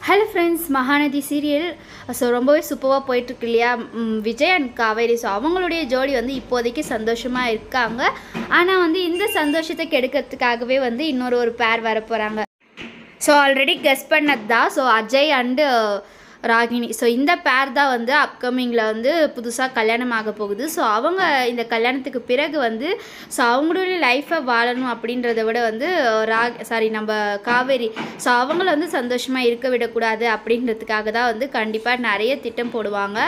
Hello friends, Mahanadi serial ரொம்பவே சூப்பராக போயிட்டுருக்கு இல்லையா? விஜய் அண்ட் காவேரி. அவங்களுடைய ஜோடி இப்போதைக்கு சந்தோஷமாக இருக்காங்க. ஆனால் இந்த சந்தோஷத்தை கெடுக்கிறதுக்காகவே இன்னொரு பேர் வர போகிறாங்க. ஆல்ரெடி கெஸ் பண்ணது தான். அஜய் அண்டு ராகினி. இந்த பேர் தான் அப்கமிங்கில் புதுசாக கல்யாணம் ஆக போகுது. அவங்க இந்த கல்யாணத்துக்கு பிறகு அவங்களுடைய லைஃப்பை வாழணும் அப்படின்றத விட நம்ம காவேரி அவங்கள சந்தோஷமாக இருக்க விடக்கூடாது அப்படின்றதுக்காக தான் கண்டிப்பாக நிறைய திட்டம் போடுவாங்க.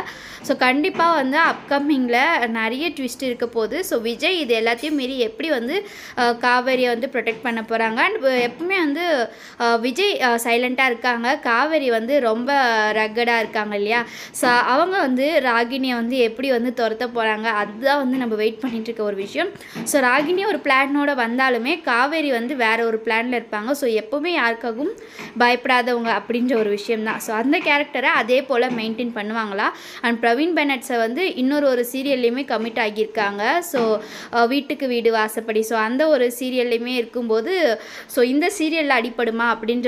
கண்டிப்பாக அப்கமிங்கில் நிறைய ட்விஸ்ட் இருக்க போகுது. விஜய் இது எல்லாத்தையும் மீறி எப்படி காவேரியை ப்ரொடெக்ட் பண்ண போகிறாங்க. அண்ட் எப்பவுமே விஜய் சைலண்ட்டாக இருக்காங்க. காவேரி ரொம்ப ரக்கடாக இருக்காங்க இல்லையா? அவங்க ராகினியை எப்படி துரத்த போகிறாங்க, அதுதான் நம்ம வெயிட் பண்ணிட்டு இருக்க ஒரு விஷயம். ராகினி ஒரு பிளானோட வந்தாலுமே காவேரி வேற ஒரு பிளானில் இருப்பாங்க. எப்போவுமே யாருக்காகவும் பயப்படாதவங்க அப்படின்ற ஒரு விஷயம் தான். அந்த கேரக்டரை அதே போல் மெயின்டைன் பண்ணுவாங்களா? அண்ட் பிரவீன் பெனட்ஸை இன்னொரு சீரியல்லையுமே கமிட் ஆகியிருக்காங்க. வீட்டுக்கு வீடு வாசப்படி. அந்த ஒரு சீரியல்லையுமே இருக்கும்போது இந்த சீரியலில் அடிப்படுமா அப்படின்ற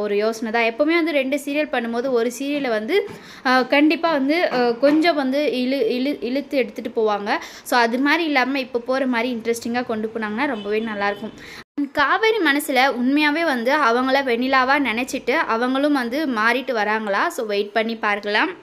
ஒரு யோசனை தான். எப்போவுமே 2 சீரியல் பண்ணும்போது ஒரு சீரியலை கண்டிப்பாக கொஞ்சம் இழுத்து எடுத்துகிட்டு போவாங்க. அது மாதிரி இல்லாமல் இப்போ போகிற மாதிரி இன்ட்ரெஸ்டிங்காக கொண்டு போனாங்கன்னா ரொம்பவே நல்லாயிருக்கும். காவேரி மனசில் உண்மையாகவே அவங்கள வெண்ணிலாவாக நினச்சிட்டு அவங்களும் மாறிட்டு வராங்களா? வெயிட் பண்ணி பார்க்கலாம்.